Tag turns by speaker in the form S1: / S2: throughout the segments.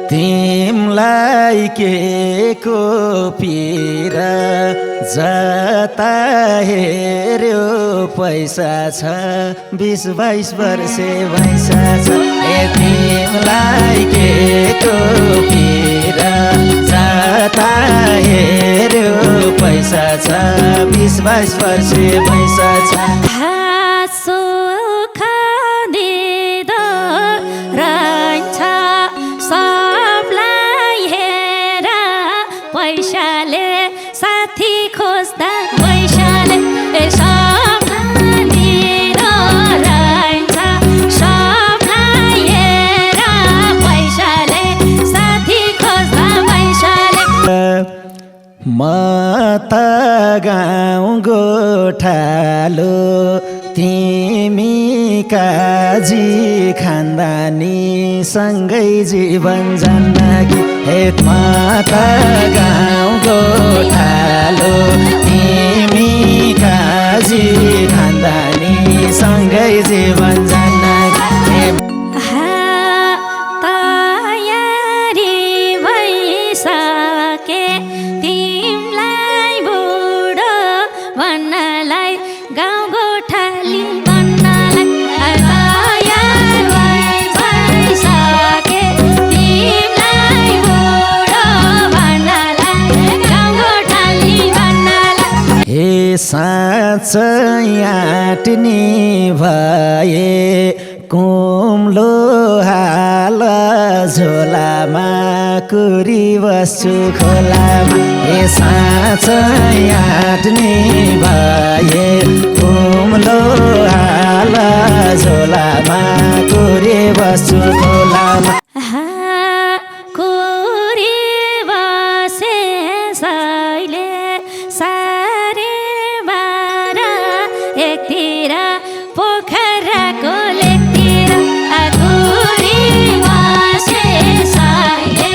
S1: तिमलाई के को पीरा जता हेर्यो पैसा छ 20-22 वर्षे भैसा छ तिमलाई के को पीरा जता हेर्यो पैसा छ 20-22 वर्षे भैसा छ
S2: पैसाले साथी खोज्दा पैसाले सबलाई रहन्छ सबलाई हेर पैसाले साथी खोज्दा पैसाले
S1: म त गाउँ गोठालो तिमी काजी खानदानी सँगै जीवन जन्नगी हे माता गाउँ गोठालो तिमी काजी खानदानी सँगै जीवन जन्नगी
S2: तयारी भइसके तिमीलाई बुढो भन्नलाई गाउँ गोठाली
S1: साँच्चै आँट्ने भए कुम्लो हाल झोलामा कुरी बस्छु खोलामा साँच्चै आँट्ने भए कुम्लो हाल झोलामा कुरी बस्छु खोलामा
S2: एकतिर पोखराको लेकतिर आगुरी बसे साइले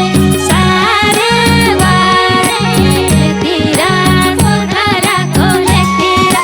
S2: सारे बारेतिर पोखराको लेकतिर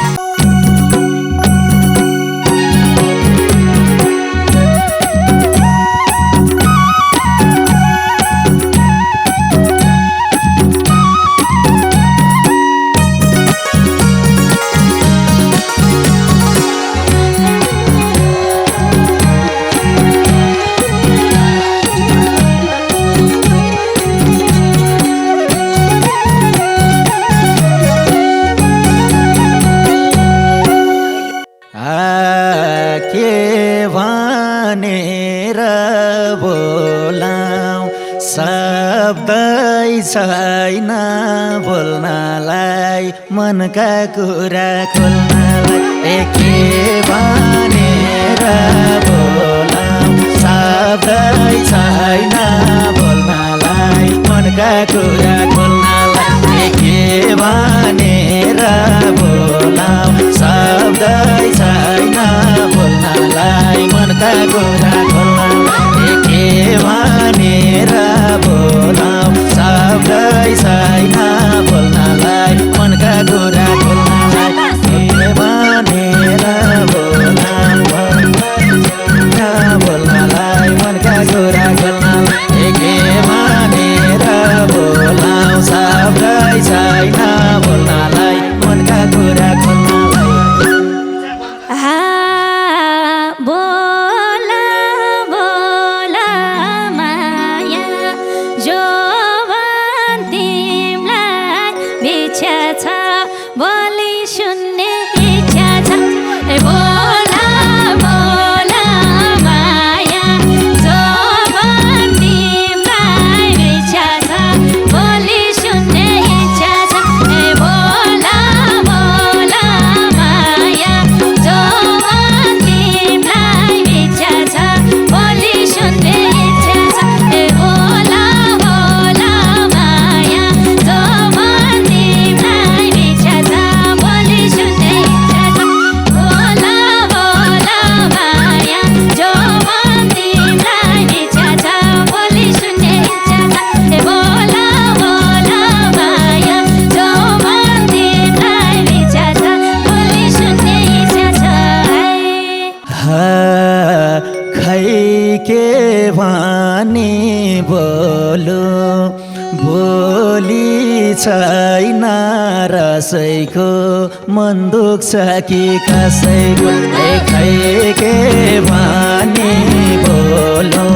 S1: शब्दै छैन बोल्नलाई मनका कुरा खोल्नलाई के भनेर बोलाऊ शब्दै छैन बोल्नलाई मनका कुरा खोल्नलाई के भनेर बोलाऊ शब्दै छैन बोल्नलाई मनका कुरा खोल्नलाई के भनेर बोलाऊ शब्दै छैन बोल्नलाई मनका कुरा खोल्नलाई के भनेर बोलाऊ बोल्नलाई मनका कुरा खोल्नलाई के भनेर बोलाऊ शब्दै छैन बोल्नलाई मनका कुरा खोल्नलाई
S2: बोली सुन्ने इच्छा छ बोला बोला माया जो तिमीलाई इच्छा छ बोली सुन्ने इच्छा छ
S1: माने बोलु भोलि छैन रसैको मन दुख्छ कि कसैको खै के माने बोलु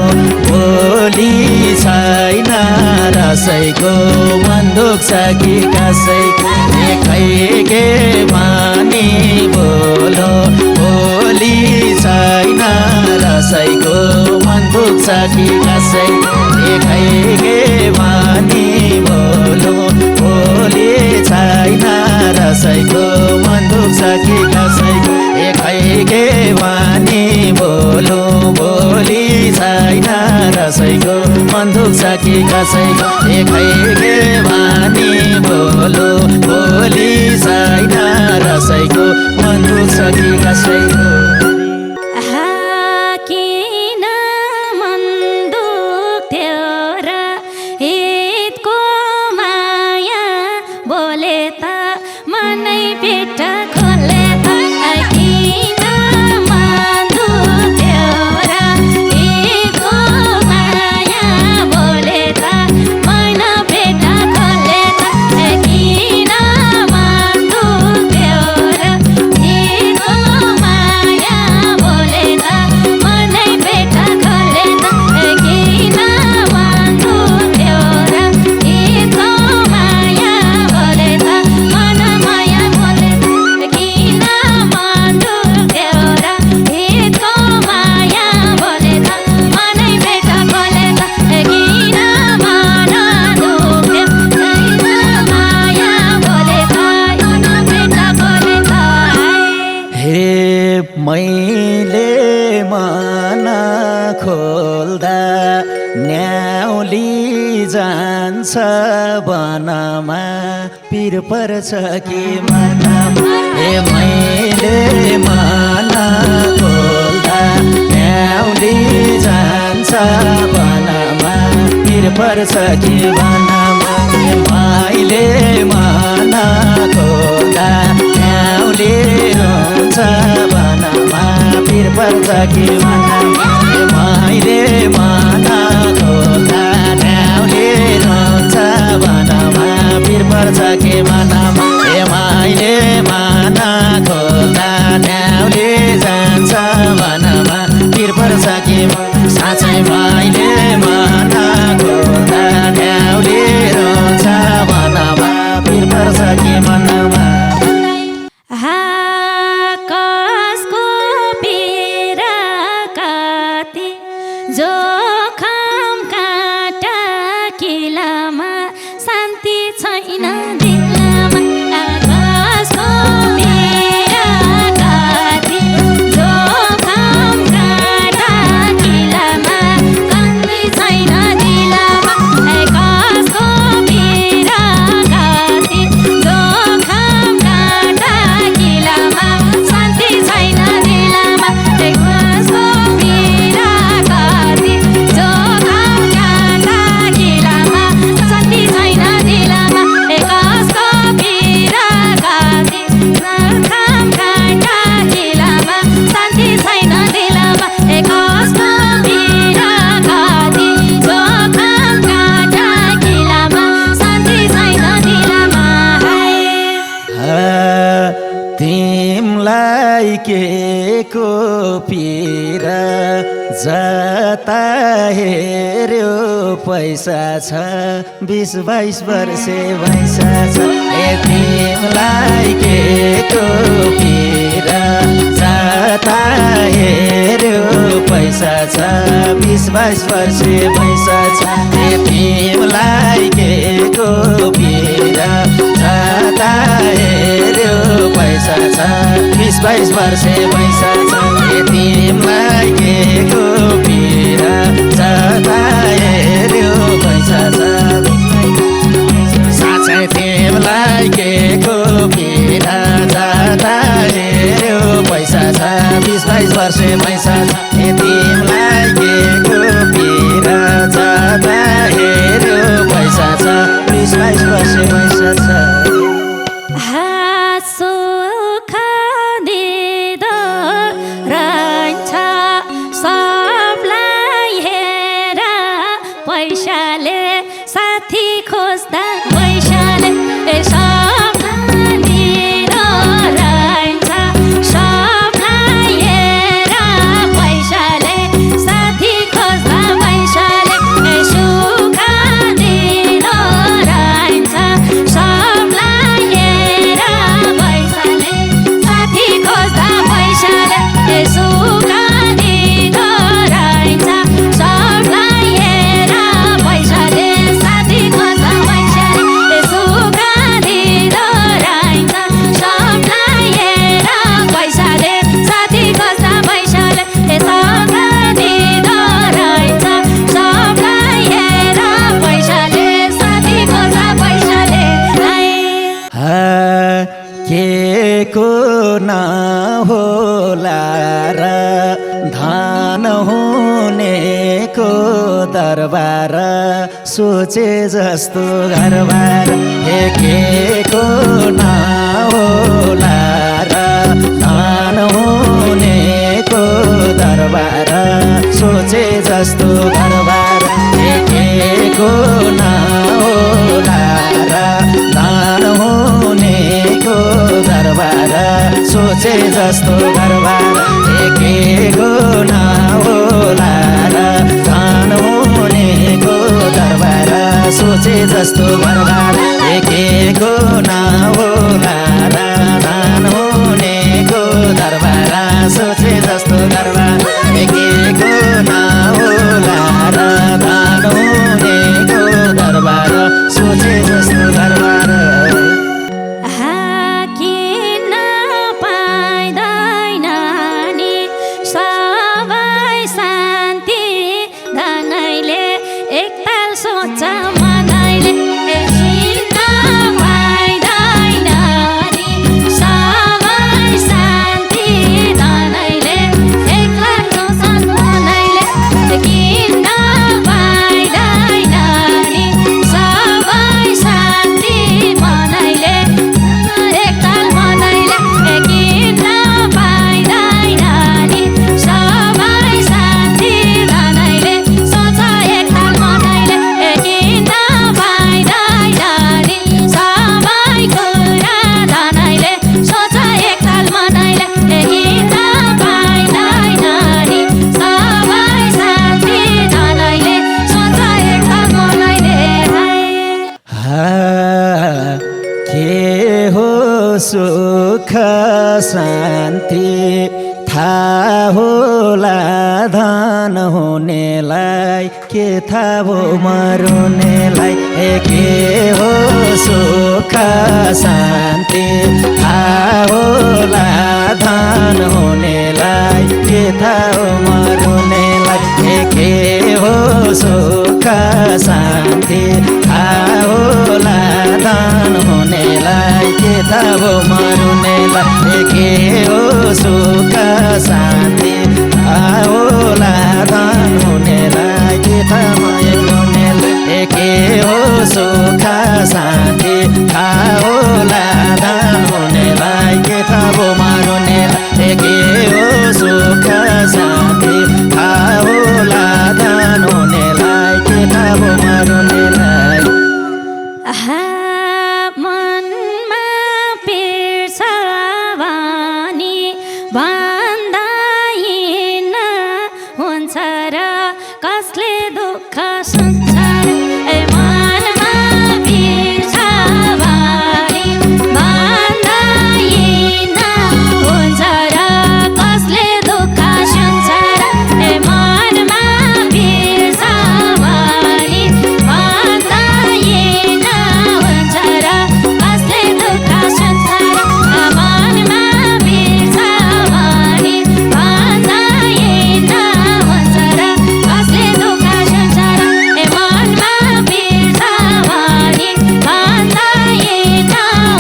S1: भोलि छैन रसैको मन दुख्छ कि कसैको खै के माने बोलो भोलि छैन रसैको मन दुख्छ कि कसैको खै के माने बोलो भोलि छैन रसैको मन दुख्छ कि कसैको खै के माने बोलो भोलि छैन रसैको मन दुख्छ कि कसैको खै के माने बोलो भोलि छैन रसैको मन दुख्छ कि कसैको
S2: किन मन दुख्थ्यो र हितको माया बोले त मनै पेट खोले त किन मन दुख्थ्यो र हितको माया बोले त मन पेट खोले त किन मन दुख्थ्यो र हितको माया बोले त मनै पेट खोले त किन मन दुख्थ्यो र हितको माया बोले त मन माया बोले त किन मन दुख्थ्यो र हितको माया बोले त मनै पेट खोले त किन मन दुख्थ्यो किन माया बोले त मन पेट खोले त
S1: हे मैले मन खोल्दा न्याउली जान्छ वनमा पिर पर्छ कि मनमा हे मैले मन खोल्दा न्याउली जान्छ वनमा पिर पर्छ कि वनमा मैले मन खोल्दा न्याउली रोन्छ वनमा पिर पर्छ कि वनमा मैले मन खोल्दा न्याउली रोन्छ वनमा पिर पर्छ कि वनमा मैले मन खोल्दा न्याउली जान्छ वनमा पिर पर्छ कि साँच्चै मैले मन खोल्दा न्याउली रोन्छ वनमा पिर पर्छ कि वनमा
S2: कसको पीरा कति जोखम काटा किलामा शान्ति छैन दिलमा कसको पीरा कति जोखम काटा किलामा शान्ति छैन दिलमा कसको पीरा कति जोखम काटा किलामा शान्ति छैन दिलमा कसको पीरा कति जोखम काटा किलामा शान्ति छैन दिलमा कसको पीरा कति जोखम काटा किलामा शान्ति छैन दिलमा कसको पीरा कति जोखम काटा किलामा शान्ति छैन दिलमा
S1: तिमलाई के को पीरा जता हेर्यो पैसा छ 20-22 वर्षे भैसा छ तिमलाई के को पीरा जता हेर्यो पैसा छ 20-22 वर्षे भैसा छ तिमलाई के को पीरा जता हेर्यो पैसा छ 20-22 वर्षे भैसा छ तिमलाई के को पीरा जता हेर्यो पैसा छ साँच्चै तिमलाई के को पीरा जता हेर्यो पैसा छ 20-22 वर्षे भैसा छ तिमलाई के को पीरा जता हेर्यो पैसा छ 20-22 वर्षे भैसा छ
S2: सुख दिँदो रहन्छ सबलाई हेर पैसाले साथी खोज्दा पैसाले सपनातिर रहन्छ सपना हेर पैसाले साथी खोज्दा पैसाले सुख दिएर रहन्छ सपना हेर पैसाले साथी खोज्दा पैसाले सुख दिएर रहन्छ सपना हेर पैसाले साथी खोज्दा पैसाले सुख दिएर रहन्छ सपना हेर पैसाले साथी खोज्दा पैसाले सुख दिएर रहन्छ सपना हेर पैसाले साथी खोज्दा पैसाले
S1: के को नहोला र धान हुनेको दरबार सोचे जस्तो घरबार के को नहोला र धान हुनेको दरबार सोचे जस्तो घरबार के को नहोला र धान हुनेको दरबार सोचे जस्तो घरबार के को नहोला र धान हुनेको दरबार सोचे जस्तो घरबार के को नहोला र धान हुनेको दरबार सोचे जस्तो घरबार के को नहोला र धान हुनेको दरबार सोचे जस्तो घरबार
S2: किन पाइँदैन नि सबै शान्ति धनैले एकताल सोच मनैले किन पाइँदैन नि सबै शान्ति धनैले एकताल सोच मनैले किन पाइँदैन नि सबै शान्ति मनैले एकताल मनैले किन पाइँदैन नि सबै शान्ति धनैले सोच एकताल मनैले किन पाइँदैन नि सबै कुरा धनैले सोच एकताल मनैले किन पाइँदैन नि सबै शान्ति धनैले सोच एकताल मनैले
S1: के हो सुख शान्ति थाहा होला धन हुनेलाई के थाहा हो मरुनेलाई के हो सुख शान्ति थाहा होला धन हुनेलाई के थाहा हो मरुनेलाई के हो सुख शान्ति थाहा होला धन हुनेलाई के थाहा हो मरुनेलाई के हो सुख शान्ति थाहा होला धन हुनेलाई के थाहा मरुनेलाई के हो सुख शान्ति थाहा होला धन हुनेलाई के थाहा हो मरुनेलाई के हो सुख शान्ति थाहा होला धन हुनेलाई के थाहा हो मरुनेलाई
S2: मनमा पिर्छ भनी भन्दैन हुन्छ र कसले दुःख सुन्छ मनमा पिर्छ भनी भन्दैन हुन्छ र कसले दुःख सुन्छ र मनमा पिर्छ भनी भन्दैन हुन्छ र कसले दुःख सुन्छ र मनमा पिर्छ भनी भन्दैन हुन्छ र कसले दुःख सुन्छ र मनमा पिर्छ भनी भन्दैन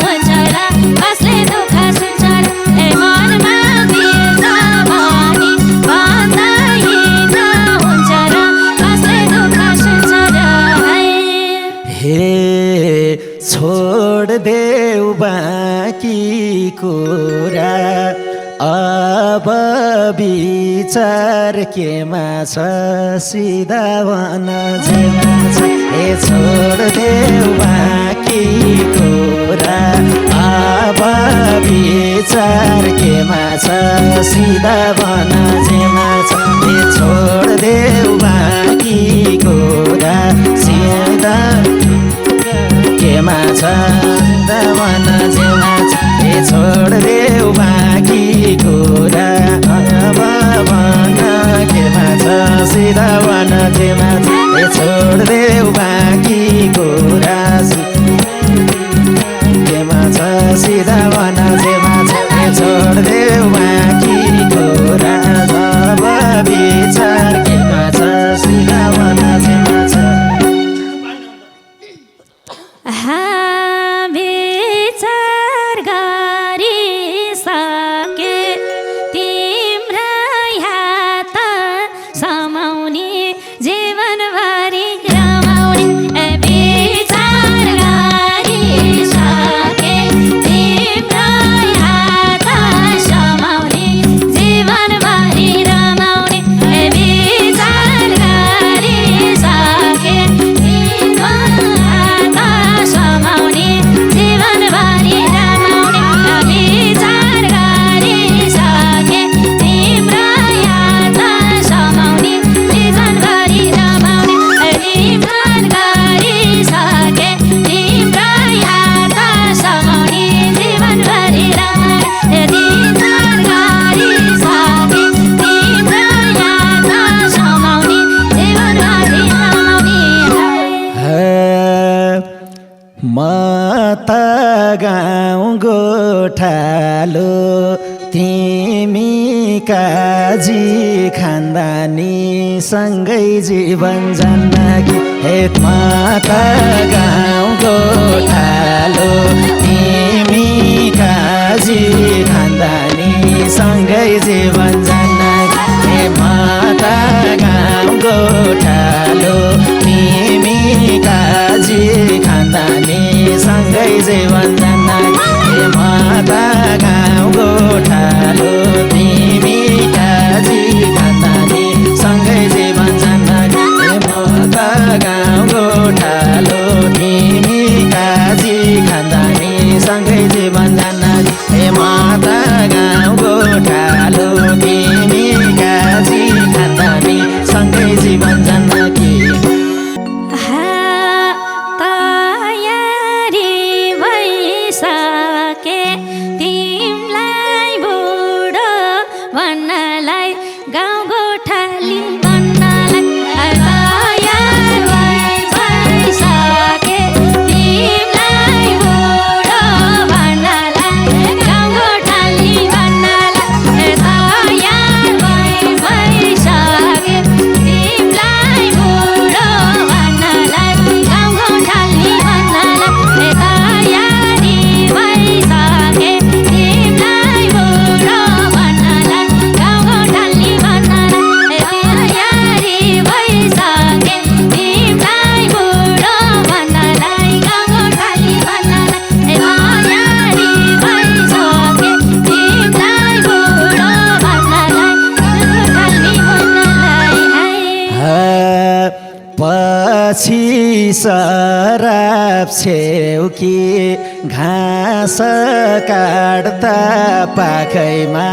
S2: हुन्छ र कसले दुःख सुन्छ र मनमा पिर्छ भनी भन्दैन हुन्छ र कसले दुःख सुन्छ र
S1: हे छोड देऊ बाँकी कुरा अब विचार केमा छ सिधा भन हे छोडिदेऊ बाँकी कुरा अब विचार केमा छ सिधा भन जेमा छ हे छोडिदेऊ बाँकी कुरा सिधा केमा छ सिधा भन जेमा छ हे छोडिदेऊ बाँकी कुरा अब भन केमा छ सिधा भन जेमा छ हे छोडिदेऊ बाँकी कुरा केमा छ सिधा भन जेमा छ हे छोडिदेऊ बाँकी कुरा अब विचार केमा छ सिधा भन जेमा छ
S2: विचार गरिसके तिम्रा हात समाउने जीवनभरि रमाउने विचार गरिसके तिम्रा हात समाउने जीवनभरि रमाउने विचार गरिसके तिम्रा हात समाउने जीवनभरि रमाउने विचार गरिसके तिम्रा हात समाउने जीवनभरि रमाउने विचार गरिसके तिम्रा हात समाउने जीवनभरि रमाउने विचार गरिसके तिम्रा हात समाउने जीवनभरि रमाउने
S1: म त गाउँ गोठालो तिमी काजी खानदानी सँगै जीवन जिन्दगी हे म त गाउँ गोठालो तिमी काजी खानदानी सँगै जीवन जिन्दगी हे म त गाउँ गोठालो तिमी काजी खानदानी सँगै जीवन जिन्दगी हे म त गाउँ गोठालो तिमी काजी खानदानी सँगै जीवन जिन्दगी हे म त गाउँ गोठालो तिमी काजी खानदानी सँगै जीवन जिन्दगी हे म त गाउँ गोठालो तिमी काजी खानदानी सँगै जीवन जिन्दगी
S2: तयारी भइसके तिमीलाई बुढो भन्नलाई गाउँ गोठाली भन्नलाई तयार भइसके तिमीलाई बुढो भन्नलाई गाउँ गोठाली भन्नलाई तयार भइसके तिमीलाई बुढो भन्नलाई गाउँ गोठाली भन्नलाई तयारी भइसके तिमीलाई बुढो भन्नलाई गाउँ गोठाली भन्नलाई तयारी भइसके तिमीलाई बुढो भन्नलाई गाउँ गोठाली भन्नलाई तयारी भइसके तिमीलाई बुढो भन्नलाई गोठाली भन्नलाई
S1: पछि सराप छेउकी घाँस काट्दा पाखैमा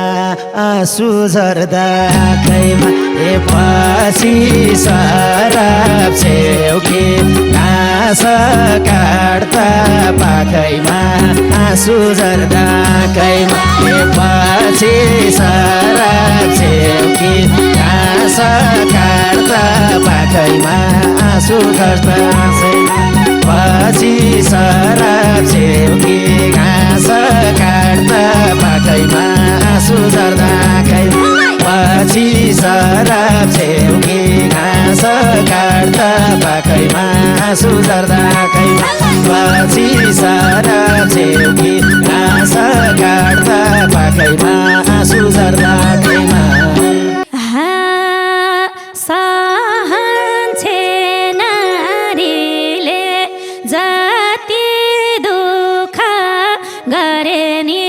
S1: आँसु झर्दा आँखैमा ए पछि सराप छेउकी घाँस काट्दा पाखैमा आँसु झर्दा आँखैमा ए पछि सराप छेउकी घाँस काट्दा पाखैमा आँसु झर्दा पछि सराप छेउकी घाँस काट्दा पाखैमा आँसु झर्दा आँखैमा पछि सराप छेउकी घाँस काट्दा पाखैमा आँसु झर्दा आँखैमा पछि सराप छेउकी घाँस काट्दा पाखैमा आँसु झर्दा आँखैमा
S2: सहन्छे नारीले जति दुःख गरे नि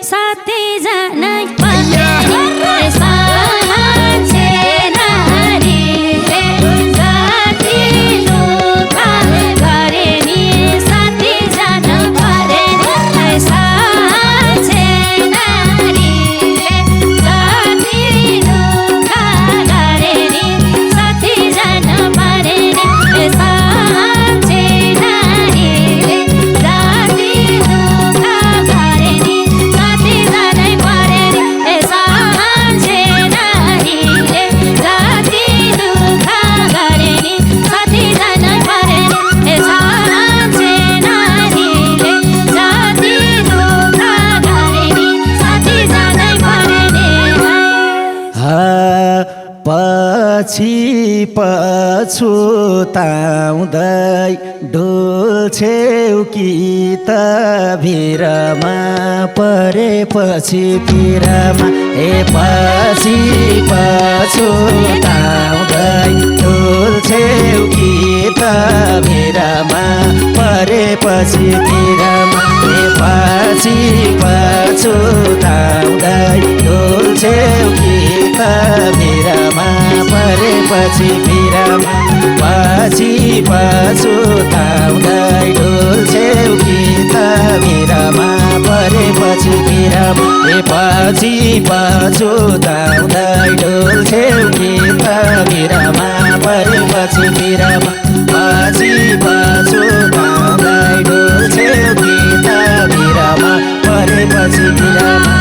S2: सबैजना सहन्छे नारीले जति दुःख
S1: पछुताउँदै डुल्छेउ कि त भिरमा परेपछि पिरमा पछि पछुताउँदै डुल्छेउ कि त भिरमा परेपछि पिरमा पछि पछुताउँदै डुल्छेउ कि त भिरमा परेपछि पिरमा पछि पछुताउँदै डुल्छेउ कि त भिरमा परेपछि पिरमा पछि पछुताउँदै डुल्छेउ कि त भिरमा परेपछि पिरमा पछि पछुताउँदै डुल्छेउ कि त भिरमा परेपछि पिरमा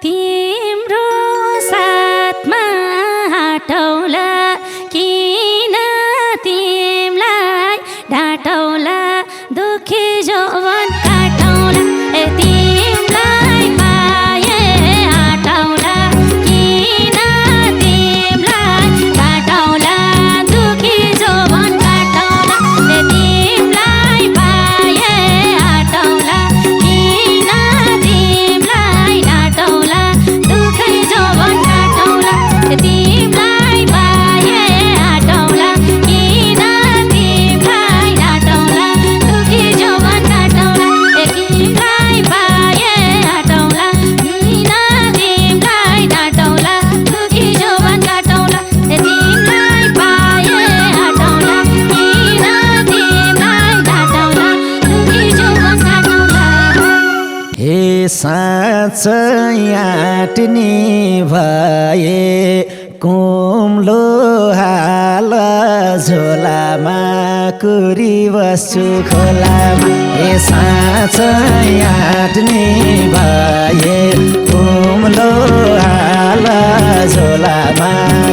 S2: तिम्रो साथमा हटौला किन तिमलाई ढाटौला दुखी जौवन काटौला तिमलाई पाए हटौला किन तिमलाई ढाटौला दुखी जौवन काटौला तिमलाई पाए हटौला किन तिमलाई ढाटौला दुखी जौवन काटौला तिमलाई पाए हटौला किन तिमलाई ढाटौला दुखी जौवन काटौला तिमलाई पाए हटौला किन तिमलाई ढाटौला दुखी जौवन काटौला तिमलाई पाए हटौला किन तिमलाई ढाटौला दुखी जौवन काटौला
S1: हे साँच्चै आँट्ने भए कुम्लो हाल झोलामा कुरी बस्छु खोलामा हे साँच्चै आँट्ने भए कुम्लो हाल झोलामा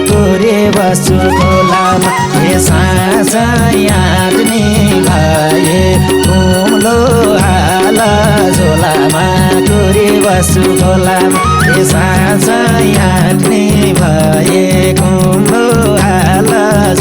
S1: कुरी बस्छु खोलामा हे साँच्चै आँट्ने भए कुम्लो हाल झोलामा कुरी बस्छु खोलामा हे साँच्चै आँट्ने भए कुम्लो हाल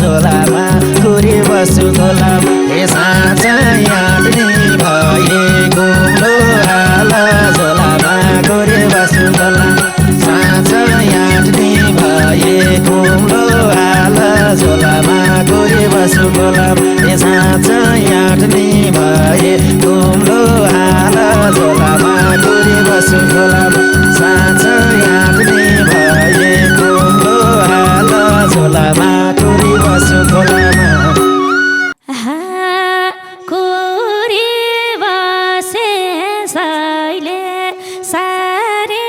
S1: झोलामा कुरी बस्छु खोलामा हे साँच्चै आँट्ने भए कुम्लो हाल झोलामा कुरी बस्छु खोलामा साँच्चै आँट्ने भए कुम्लो हाल झोलामा कुरी बस्छु खोलामा हे साँच्चै आँट्ने भए कुम्लो हाल झोलामा कुरी बस्छु खोलामा साँच्चै आँट्ने भए कुम्लो हाल झोलामा कुरी बस्छु खोलामा
S2: कुरी बसे सैले सारे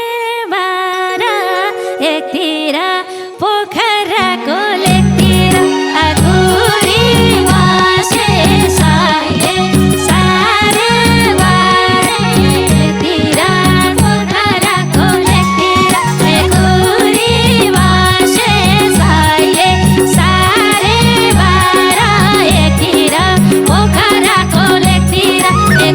S2: बारा एकतिर पोखराको लेकतिर कुरी बसे सैले सारे बारा एकतिर पोखराको लेकतिर कुरी बसे सैले सारे बारा एकतिर पोखराको लेकतिर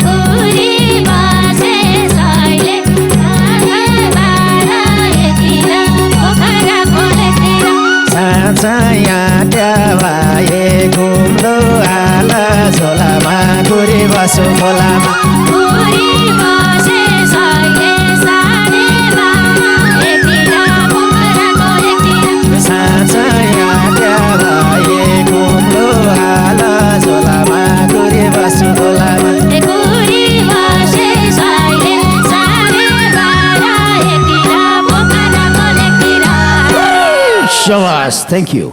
S2: कुरी बसे सैले सारे बारा एकतिर पोखराको लेकतिर
S1: साँच्चै आँट्या भए कुम्लो हाल झोलामा कुरी बस्छु खोलामा
S2: कुरी बसे सैले सारे बारा एकतिर पोखराको लेकतिर
S1: साँच्चै आँट्या भए कुम्लो हाल झोलामा कुरी बस्छु खोलामा
S2: कुरी बसे सैले सारे बारा एकतिर पोखराको लेकतिर
S1: Shabash, thank you.